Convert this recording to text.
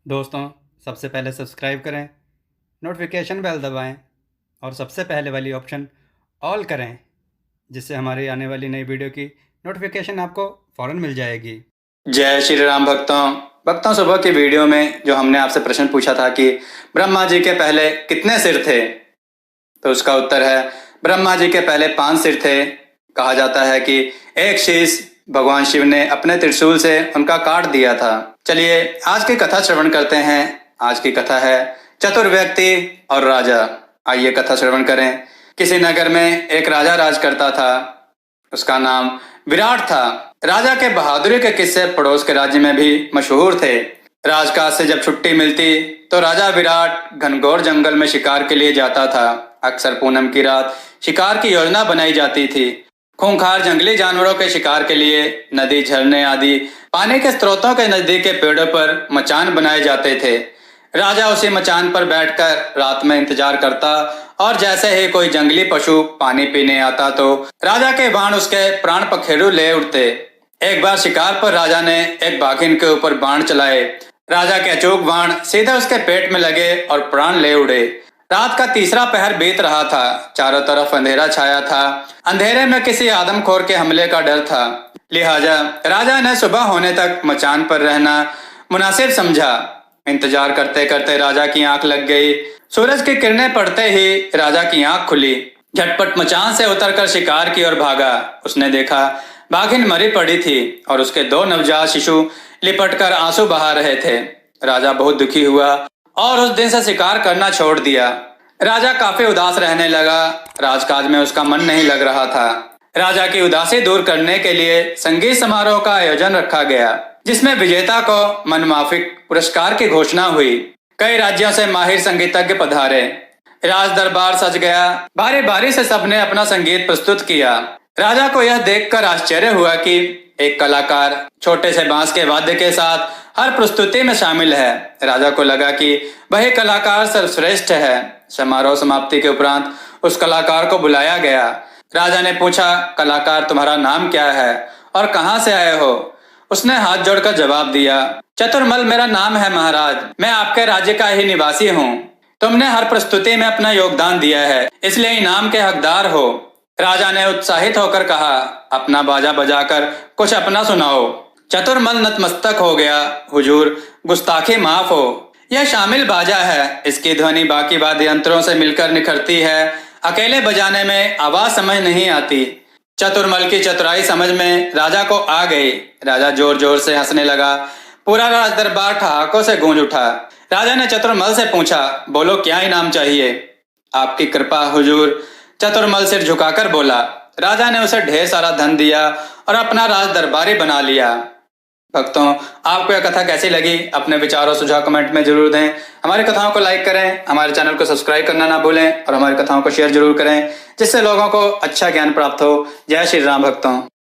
दोस्तों, सबसे पहले सब्सक्राइब करें, नोटिफिकेशन बेल दबाएं और सबसे पहले वाली ऑप्शन ऑल करें, जिससे हमारी आने वाली नई वीडियो की नोटिफिकेशन आपको फ़ौरन मिल जाएगी। जय श्री राम भक्तों सुबह की वीडियो में जो हमने आपसे प्रश्न पूछा था कि ब्रह्मा जी के पहले कितने सिर थे, तो उसका उत्तर है ब्रह्मा जी के पहले 5 सिर थे। कहा जाता है कि एक शीश भगवान शिव ने अपने त्रिशूल से उनका काट दिया था। चलिए आज की कथा श्रवण करते हैं। आज की कथा है चतुर व्यक्ति और राजा। आइए कथा श्रवण करें। किसी नगर में एक राजा राज करता था। उसका नाम विराट था। राजा के बहादुरी के किस्से पड़ोस के राज्य में भी मशहूर थे। राजकाज से जब छुट्टी मिलती तो राजा विराट घनघोर जंगल में शिकार के लिए जाता था। अक्सर पूनम की रात शिकार की योजना बनाई जाती थी। खूंखार जंगली जानवरों के शिकार के लिए नदी, झरने आदि पानी के स्रोतों के नजदीक के पेड़ों पर मचान बनाए जाते थे। राजा उसी मचान पर बैठकर रात में इंतजार करता और जैसे ही कोई जंगली पशु पानी पीने आता तो राजा के बाण उसके प्राण पखेरु ले उठते। एक बार शिकार पर राजा ने एक बाघिन के ऊपर बाण चलाए। राजा के अचूक बाण सीधे उसके पेट में लगे और प्राण ले उड़े। रात का तीसरा पहर बीत रहा था। चारों तरफ अंधेरा छाया था। अंधेरे में किसी आदमखोर के हमले का डर था। लिहाजा राजा ने सुबह होने तक मचान पर रहना मुनासिब समझा। इंतजार करते करते राजा की आंख लग गई। सूरज की किरणें पड़ते ही राजा की आंख खुली। झटपट मचान से उतरकर शिकार की ओर भागा। उसने देखा बाघिन मरी पड़ी थी और उसके 2 नवजात शिशु लिपटकर आंसू बहा रहे थे। राजा बहुत दुखी हुआ और उस दिन से शिकार करना छोड़ दिया। राजा काफी उदास रहने लगा। राजकाज में उसका मन नहीं लग रहा था। राजा की उदासी दूर करने के लिए संगीत समारोह का आयोजन रखा गया, जिसमें विजेता को मनमाफिक पुरस्कार की घोषणा हुई। कई राज्यों से माहिर संगीतज्ञ पधारे। राज दरबार सज गया। बारी बारी से सबने अपना संगीत प्रस्तुत किया। राजा को यह देखकर आश्चर्य हुआ कि एक कलाकार छोटे से बांस के वाद्य के साथ हर प्रस्तुति में शामिल है। राजा को लगा कि वही कलाकार सर्वश्रेष्ठ है। समारोह समाप्ति के उपरांत उस कलाकार को बुलाया गया। राजा ने पूछा, कलाकार तुम्हारा नाम क्या है और कहां से आए हो? उसने हाथ जोड़कर जवाब दिया, चतुरमल मेरा नाम है महाराज। मैं आपके राज्य का ही निवासी हूँ। तुमने हर प्रस्तुति में अपना योगदान दिया है, इसलिए इनाम के हकदार हो। राजा ने उत्साहित होकर कहा, अपना बाजा बजाकर कुछ अपना सुनाओ। चतुरमल नतमस्तक हो गया। हुजूर, गुस्ताखी माफ हो। यह शामिल बाजा है। इसकी ध्वनि बाकी वाद्य यंत्रों से मिलकर निखरती है। अकेले बजाने में आवाज समझ नहीं आती। चतुरमल की चतुराई समझ में राजा को आ गई। राजा जोर जोर से हंसने लगा। पूरा राज दरबार ठहाकों से गूंज उठा। राजा ने चतुरमल से पूछा, बोलो क्या इनाम चाहिए? आपकी कृपा हुजूर। चतुरमल सिर झुकाकर बोला। राजा ने उसे ढेर सारा धन दिया और अपना राज दरबारी बना लिया। भक्तों, आपको यह कथा कैसी लगी? अपने विचार और सुझाव कमेंट में जरूर दें। हमारी कथाओं को लाइक करें, हमारे चैनल को सब्सक्राइब करना ना भूलें और हमारी कथाओं को शेयर जरूर करें, जिससे लोगों को अच्छा ज्ञान प्राप्त हो। जय श्री राम भक्तों।